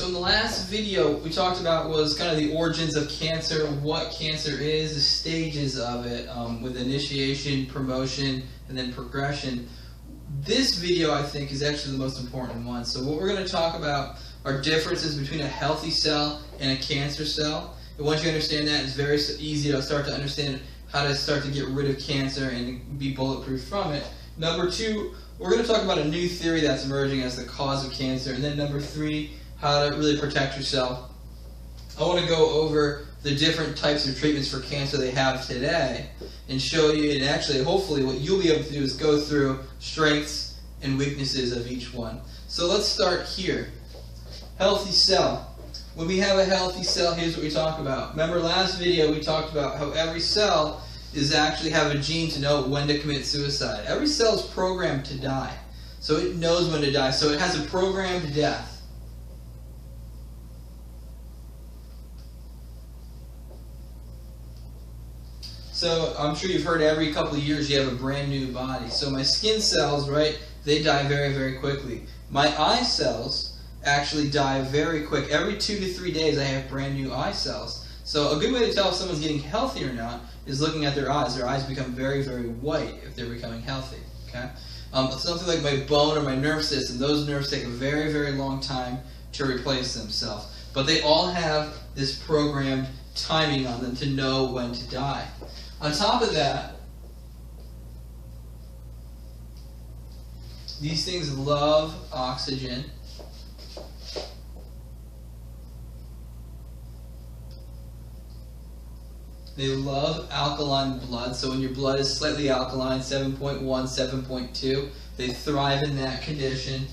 So in the last video we talked about was kind of the origins of cancer, what cancer is, the stages of it, with initiation, promotion, and then progression. This video I think is actually the most important one. So what we're going to talk about are differences between a healthy cell and a cancer cell. And once you understand that, it's very easy to start to understand how to start to get rid of cancer and be bulletproof from it. Number two, we're going to talk about a new theory that's emerging as the cause of cancer. And then number three, how to really protect yourself. I want to go over the different types of treatments for cancer they have today and show you, and actually hopefully what you'll be able to do is go through strengths and weaknesses of each one. So let's start here. Healthy cell. When we have a healthy cell, here's what we talk about. Remember last video we talked about how every cell is actually have a gene to know when to commit suicide. Every cell is programmed to die. So it knows when to die. So it has a programmed death. So I'm sure you've heard every couple of years you have a brand new body. So my skin cells, right, they die very, very quickly. My eye cells actually die very quick. Every 2 to 3 days I have brand new eye cells. So a good way to tell if someone's getting healthy or not is looking at their eyes. Their eyes become very, very white if they're becoming healthy. Okay? Something like my bone or my nerve system, those nerves take a very, very long time to replace themselves. But they all have this programmed timing on them to know when to die. On top of that, these things love oxygen. They love alkaline blood. So when your blood is slightly alkaline, 7.1, 7.2, they thrive in that condition.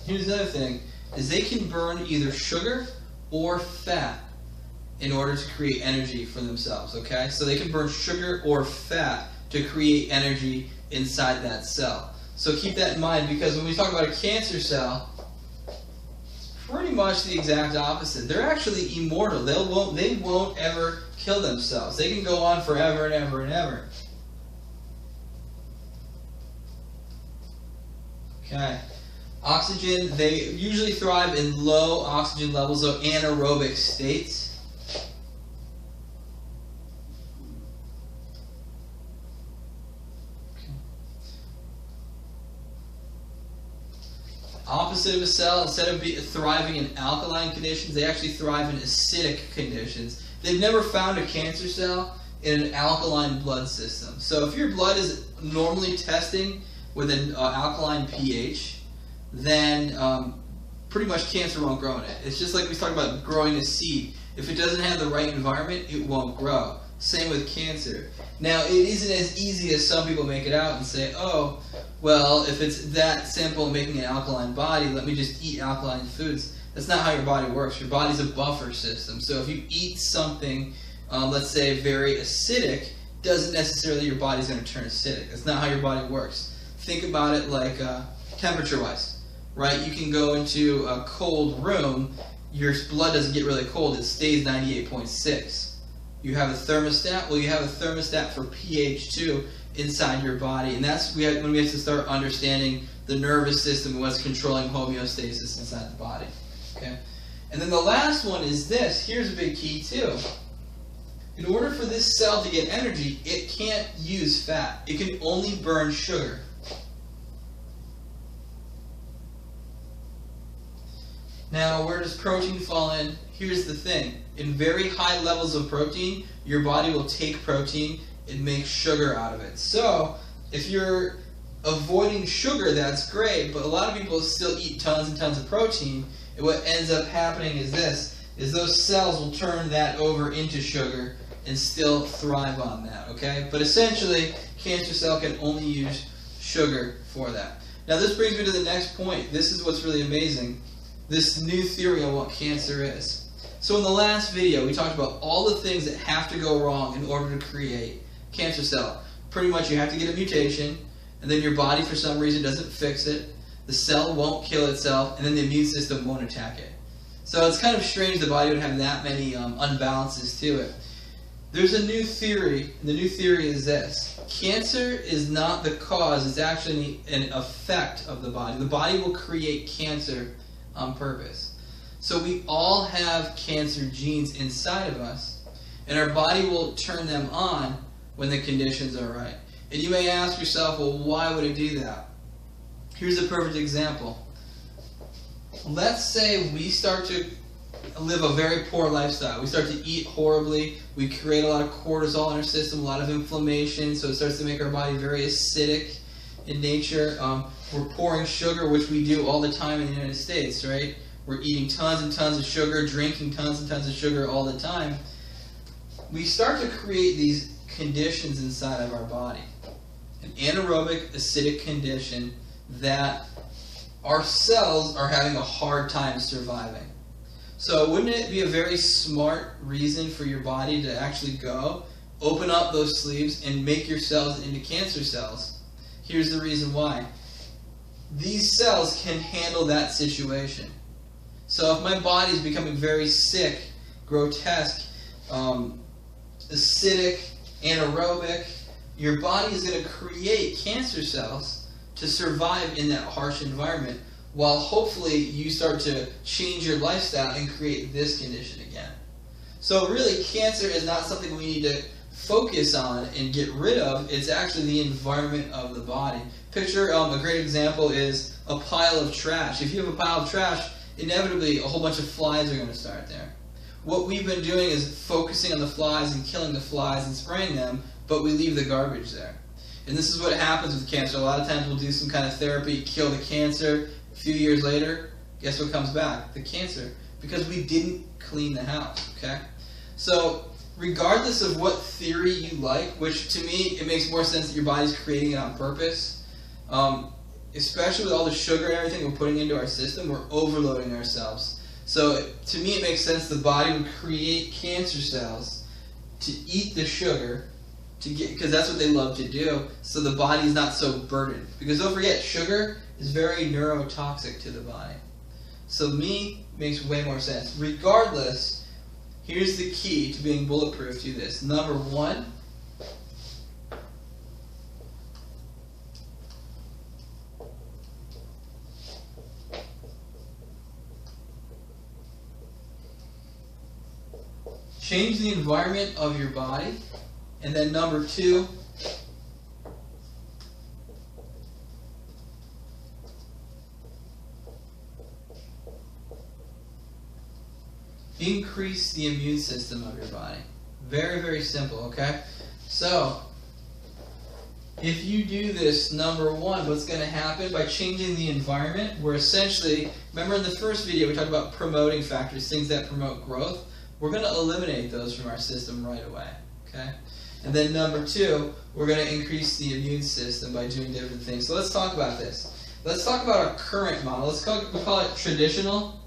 Here's another thing, is they can burn either sugar or fat in order to create energy for themselves, okay? So they can burn sugar or fat to create energy inside that cell. So keep that in mind, because when we talk about a cancer cell, pretty much the exact opposite. They're actually immortal. They won't ever kill themselves. They can go on forever and ever and ever. Okay. Oxygen, they usually thrive in low oxygen levels, so anaerobic states. Okay. Opposite of a cell, instead of thriving in alkaline conditions, they actually thrive in acidic conditions. They've never found a cancer cell in an alkaline blood system. So if your blood is normally testing with an alkaline pH, then pretty much cancer won't grow in it. It's just like we talked about growing a seed. If it doesn't have the right environment, it won't grow. Same with cancer. Now, it isn't as easy as some people make it out and say, oh, well, if it's that simple making an alkaline body, let me just eat alkaline foods. That's not how your body works. Your body's a buffer system. So if you eat something, let's say very acidic, doesn't necessarily your body's going to turn acidic. That's not how your body works. Think about it like temperature-wise. Right, you can go into a cold room, your blood doesn't get really cold, it stays 98.6. You have a thermostat, well you have a thermostat for pH too inside your body, and that's when we have to start understanding the nervous system and what's controlling homeostasis inside the body. Okay? And then the last one is this, here's a big key too. In order for this cell to get energy, it can't use fat, it can only burn sugar. Now, where does protein fall in? Here's the thing. In very high levels of protein, your body will take protein and make sugar out of it. So, if you're avoiding sugar, that's great, but a lot of people still eat tons and tons of protein, and what ends up happening is this, is those cells will turn that over into sugar and still thrive on that, okay? But essentially, cancer cell can only use sugar for that. Now, this brings me to the next point. This is what's really amazing. This new theory on what cancer is. So in the last video, we talked about all the things that have to go wrong in order to create cancer cell. Pretty much you have to get a mutation, and then your body for some reason doesn't fix it, the cell won't kill itself, and then the immune system won't attack it. So it's kind of strange the body would have that many unbalances to it. There's a new theory, and the new theory is this. Cancer is not the cause, it's actually an effect of the body. The body will create cancer on purpose. So we all have cancer genes inside of us, and our body will turn them on when the conditions are right. And you may ask yourself, well, why would it do that? Here's a perfect example. Let's say we start to live a very poor lifestyle. We start to eat horribly. We create a lot of cortisol in our system, a lot of inflammation, so it starts to make our body very acidic in nature. We're pouring sugar, which we do all the time in the United States, right? We're eating tons and tons of sugar, drinking tons and tons of sugar all the time. We start to create these conditions inside of our body. An anaerobic acidic condition that our cells are having a hard time surviving. So wouldn't it be a very smart reason for your body to actually go, open up those sleeves, and make your cells into cancer cells? Here's the reason why. These cells can handle that situation. So if my body is becoming very sick, grotesque, acidic, anaerobic, your body is going to create cancer cells to survive in that harsh environment, while hopefully you start to change your lifestyle and create this condition again. So really, cancer is not something we need to focus on and get rid of. It's actually the environment of the body. Picture a great example is a pile of trash. If you have a pile of trash, inevitably a whole bunch of flies are going to start there. What we've been doing is focusing on the flies and killing the flies and spraying them, but we leave the garbage there. And this is what happens with cancer. A lot of times we'll do some kind of therapy, kill the cancer. A few years later, guess what comes back? The cancer. Because we didn't clean the house, okay? So, regardless of what theory you like, which to me, it makes more sense that your body's creating it on purpose, especially with all the sugar and everything we're putting into our system, we're overloading ourselves. So, to me, it makes sense the body would create cancer cells to eat the sugar, because that's what they love to do, so the body is not so burdened. Because don't forget, sugar is very neurotoxic to the body. So me makes way more sense. Regardless, here's the key to being bulletproof to this. Number one, change the environment of your body. And then number two, increase the immune system of your body. Very, very simple, okay? So, if you do this, number one, what's going to happen by changing the environment, we're essentially, remember in the first video we talked about promoting factors, things that promote growth. We're going to eliminate those from our system right away, okay? And then number two, we're going to increase the immune system by doing different things. So let's talk about this. Let's talk about our current model. We call it traditional.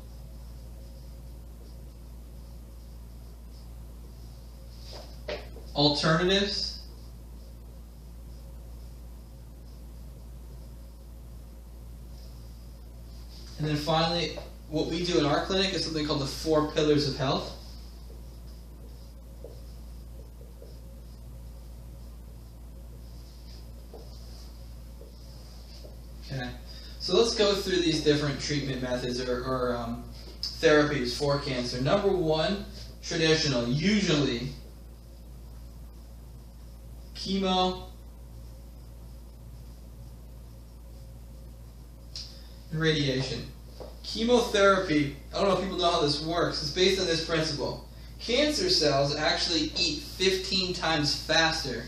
Alternatives. And then finally, what we do in our clinic is something called the 4 pillars of health. Okay, so let's go through these different treatment methods or therapies for cancer. Number one, traditional, usually chemo and radiation. Chemotherapy, I don't know if people know how this works, it's based on this principle. Cancer cells actually eat 15 times faster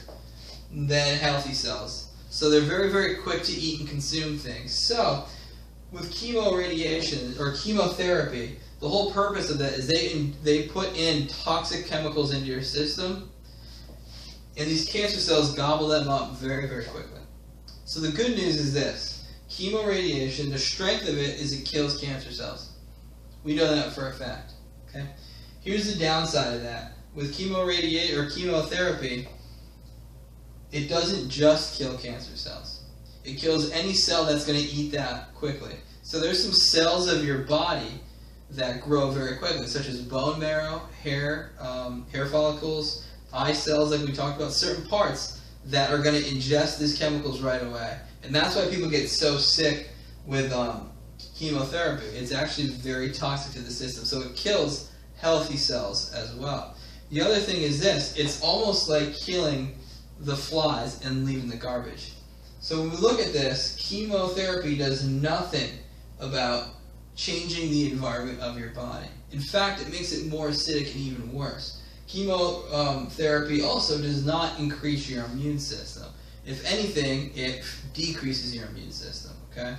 than healthy cells. So they're very, very quick to eat and consume things. So, with chemoradiation or chemotherapy, the whole purpose of that is they put in toxic chemicals into your system, and these cancer cells gobble them up very, very quickly. So the good news is this. Chemoradiation, the strength of it is it kills cancer cells. We know that for a fact. Okay? Here's the downside of that. With chemotherapy, it doesn't just kill cancer cells. It kills any cell that's going to eat that quickly. So there's some cells of your body that grow very quickly, such as bone marrow, hair follicles, eye cells, like we talked about, certain parts that are going to ingest these chemicals right away. And that's why people get so sick with chemotherapy. It's actually very toxic to the system. So it kills healthy cells as well. The other thing is this. It's almost like killing the flies and leaving the garbage. So when we look at this, chemotherapy does nothing about changing the environment of your body. In fact, it makes it more acidic and even worse. Chemotherapy also does not increase your immune system. If anything, it decreases your immune system, okay?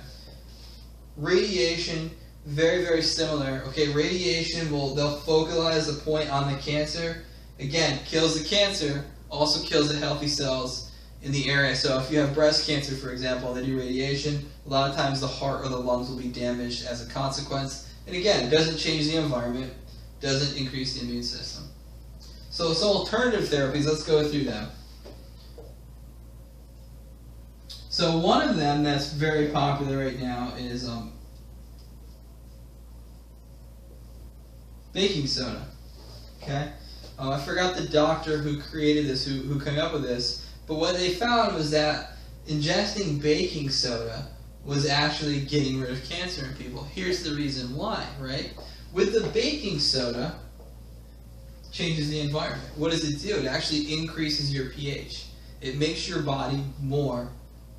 Radiation, very, very similar. Okay, radiation, they'll focalize the point on the cancer. Again, kills the cancer, also kills the healthy cells in the area. So if you have breast cancer, for example, they do radiation, a lot of times the heart or the lungs will be damaged as a consequence. And again, it doesn't change the environment, doesn't increase the immune system. So some alternative therapies, let's go through them. So one of them that's very popular right now is baking soda. Okay, I forgot the doctor who created this, who came up with this, but what they found was that ingesting baking soda was actually getting rid of cancer in people. Here's the reason why, right? With the baking soda, changes the environment. What does it do? It actually increases your pH. It makes your body more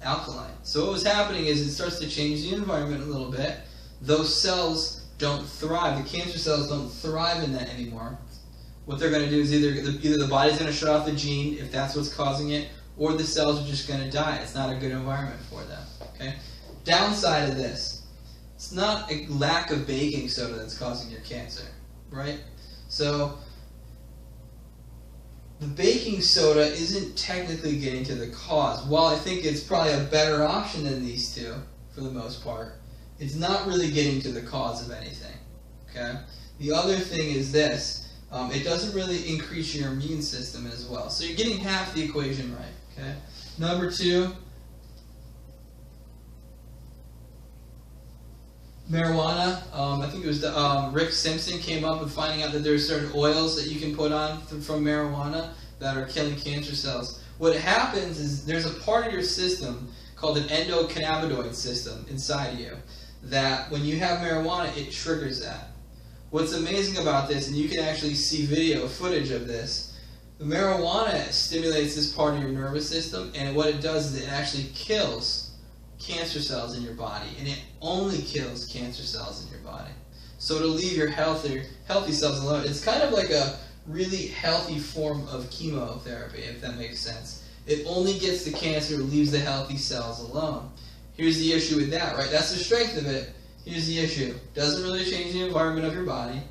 alkaline. So what was happening is it starts to change the environment a little bit. Those cells don't thrive. The cancer cells don't thrive in that anymore. What they're going to do is either the body's going to shut off the gene, if that's what's causing it, or the cells are just going to die. It's not a good environment for them. Okay? Downside of this, it's not a lack of baking soda that's causing your cancer, right? So the baking soda isn't technically getting to the cause. While I think it's probably a better option than these two, for the most part, it's not really getting to the cause of anything. Okay? The other thing is this. It doesn't really increase your immune system as well. So you're getting half the equation right. Okay? Number two, marijuana. I think it was Rick Simpson came up with finding out that there are certain oils that you can put on from marijuana that are killing cancer cells. What happens is there's a part of your system called an endocannabinoid system inside you that when you have marijuana, it triggers that. What's amazing about this, and you can actually see video footage of this, the marijuana stimulates this part of your nervous system, and what it does is it actually kills cancer cells in your body, and it only kills cancer cells in your body. So to leave your healthy cells alone, it's kind of like a really healthy form of chemotherapy, if that makes sense. It only gets the cancer, leaves the healthy cells alone. Here's the issue with that, right? That's the strength of it. Here's the issue. Doesn't really change the environment of your body.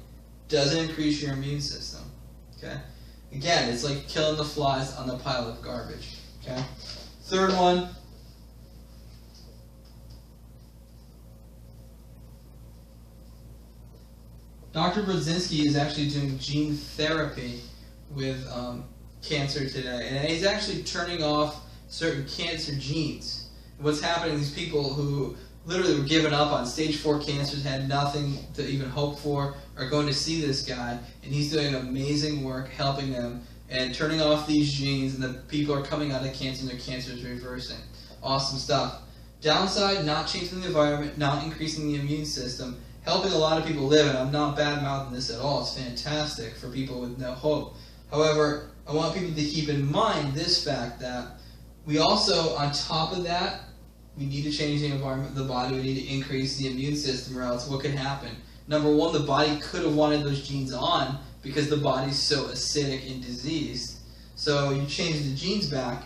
Doesn't increase your immune system. Okay? Again, it's like killing the flies on the pile of garbage. Okay? Third one. Dr. Brzezinski is actually doing gene therapy with cancer today. And he's actually turning off certain cancer genes. What's happening, these people who literally were given up on stage 4 cancers, had nothing to even hope for, are going to see this guy, and he's doing amazing work helping them and turning off these genes, and the people are coming out of cancer and their cancer is reversing. Awesome stuff. Downside, not changing the environment, not increasing the immune system, helping a lot of people live, and I'm not bad-mouthing this at all. It's fantastic for people with no hope. However, I want people to keep in mind this fact that we also, on top of that, we need to change the environment of the body. We need to increase the immune system, or else what could happen? Number one, the body could have wanted those genes on because the body's so acidic and diseased. So you change the genes back,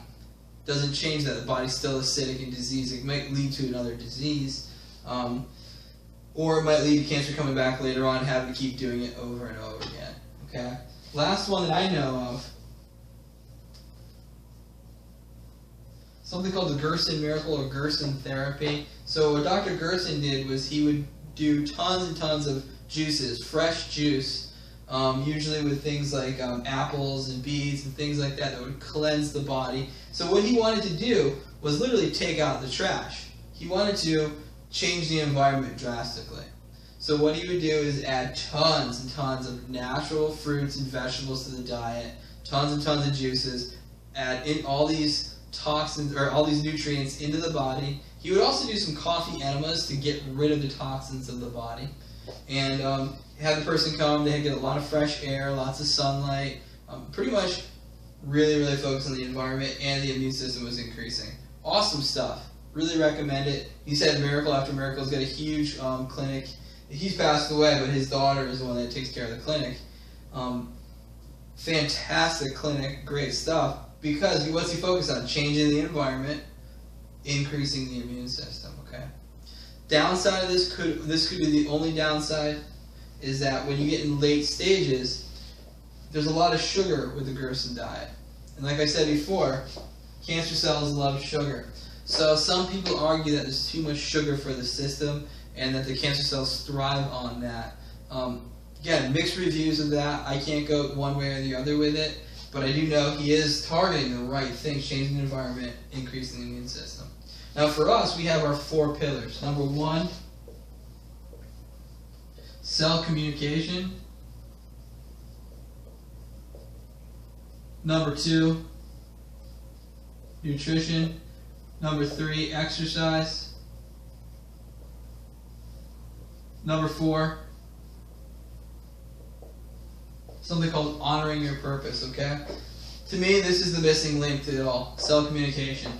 doesn't change that. The body's still acidic and diseased. It might lead to another disease. Or it might lead to cancer coming back later on and having to keep doing it over and over again. Okay? Last one that I know of, something called the Gerson miracle or Gerson therapy. So what Dr. Gerson did was he would do tons and tons of juices, fresh juice, usually with things like apples and beets and things like that would cleanse the body. So what he wanted to do was literally take out the trash. He wanted to change the environment drastically. So what he would do is add tons and tons of natural fruits and vegetables to the diet, tons and tons of juices, add in all these toxins or all these nutrients into the body. He would also do some coffee enemas to get rid of the toxins of the body, and have the person come. They get a lot of fresh air, lots of sunlight, pretty much really focus on the environment, and the immune system was increasing. Awesome stuff. Really recommend it. He said miracle after miracle. He's got a huge clinic. He's passed away, but his daughter is the one that takes care of the clinic. Fantastic clinic, great stuff. Because what's he focused on? Changing the environment, increasing the immune system. Okay. Downside of this could be the only downside, is that when you get in late stages, there's a lot of sugar with the Gerson diet. And like I said before, cancer cells love sugar. So some people argue that there's too much sugar for the system and that the cancer cells thrive on that. Again, mixed reviews of that. I can't go one way or the other with it, but I do know he is targeting the right things, changing the environment, increasing the immune system. Now for us, we have our 4 pillars. Number 1, cell communication. Number 2, nutrition. Number 3, exercise. Number 4, something called honoring your purpose, okay? To me, this is the missing link to it all, cell communication.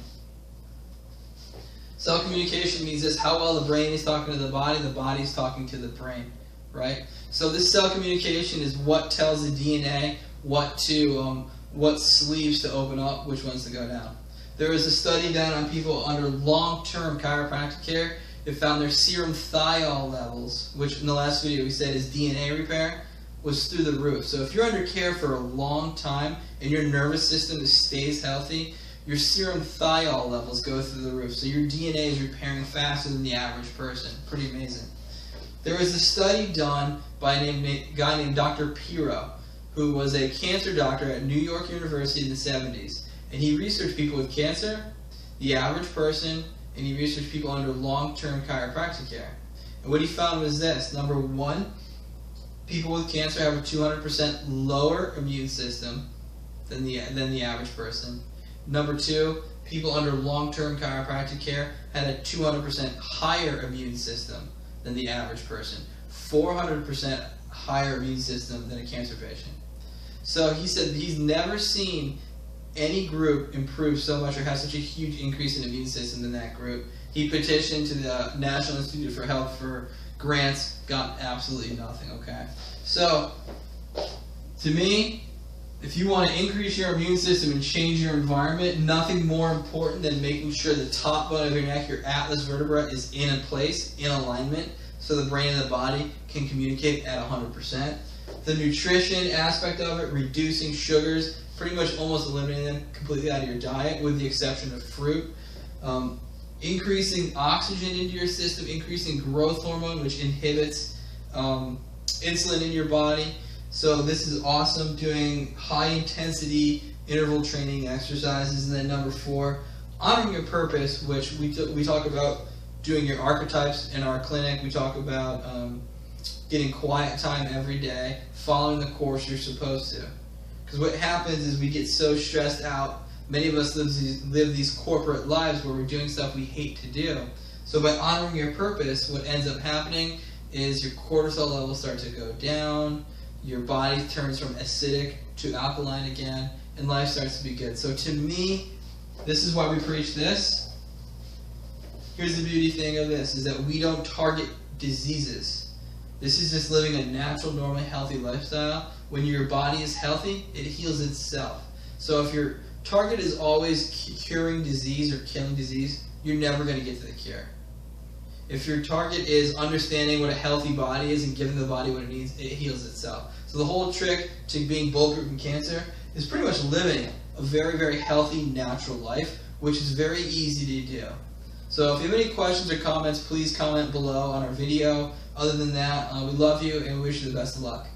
Cell communication means this: how well the brain is talking to the body is talking to the brain, right? So this cell communication is what tells the DNA what sleeves to open up, which ones to go down. There was a study done on people under long-term chiropractic care that found their serum thiol levels, which in the last video we said is DNA repair, was through the roof. So if you're under care for a long time and your nervous system stays healthy, your serum thiol levels go through the roof. So your DNA is repairing faster than the average person. Pretty amazing. There was a study done by a guy named Dr. Piro, who was a cancer doctor at New York University in the 70s. And he researched people with cancer, the average person, and he researched people under long-term chiropractic care. And what he found was this: number 1, people with cancer have a 200% lower immune system than the average person. Number 2, people under long-term chiropractic care had a 200% higher immune system than the average person. 400% higher immune system than a cancer patient. So he said he's never seen any group improve so much or have such a huge increase in immune system than that group. He petitioned to the National Institute for Health for grants, got absolutely nothing, okay? So, to me, if you want to increase your immune system and change your environment, nothing more important than making sure the top bone of your neck, your atlas vertebra, is in a place, in alignment, so the brain and the body can communicate at 100%. The nutrition aspect of it, reducing sugars, pretty much almost eliminating them completely out of your diet with the exception of fruit. Increasing oxygen into your system, increasing growth hormone, which inhibits insulin in your body. So this is awesome. Doing high intensity interval training exercises. And then number 4, honoring your purpose, which we talk about doing your archetypes in our clinic. We talk about getting quiet time every day, following the course you're supposed to. Because what happens is we get so stressed out. Many of us live these corporate lives where we're doing stuff we hate to do. So by honoring your purpose, what ends up happening is your cortisol levels start to go down, your body turns from acidic to alkaline again, and life starts to be good. So to me, this is why we preach this. Here's the beauty thing of this, is that we don't target diseases. This is just living a natural, normal, healthy lifestyle. When your body is healthy, it heals itself. So if your target is always curing disease or killing disease, you're never going to get to the cure. If your target is understanding what a healthy body is and giving the body what it needs, it heals itself. So the whole trick to being bulletproof from cancer is pretty much living a very, very healthy, natural life, which is very easy to do. So if you have any questions or comments, please comment below on our video. Other than that, we love you and we wish you the best of luck.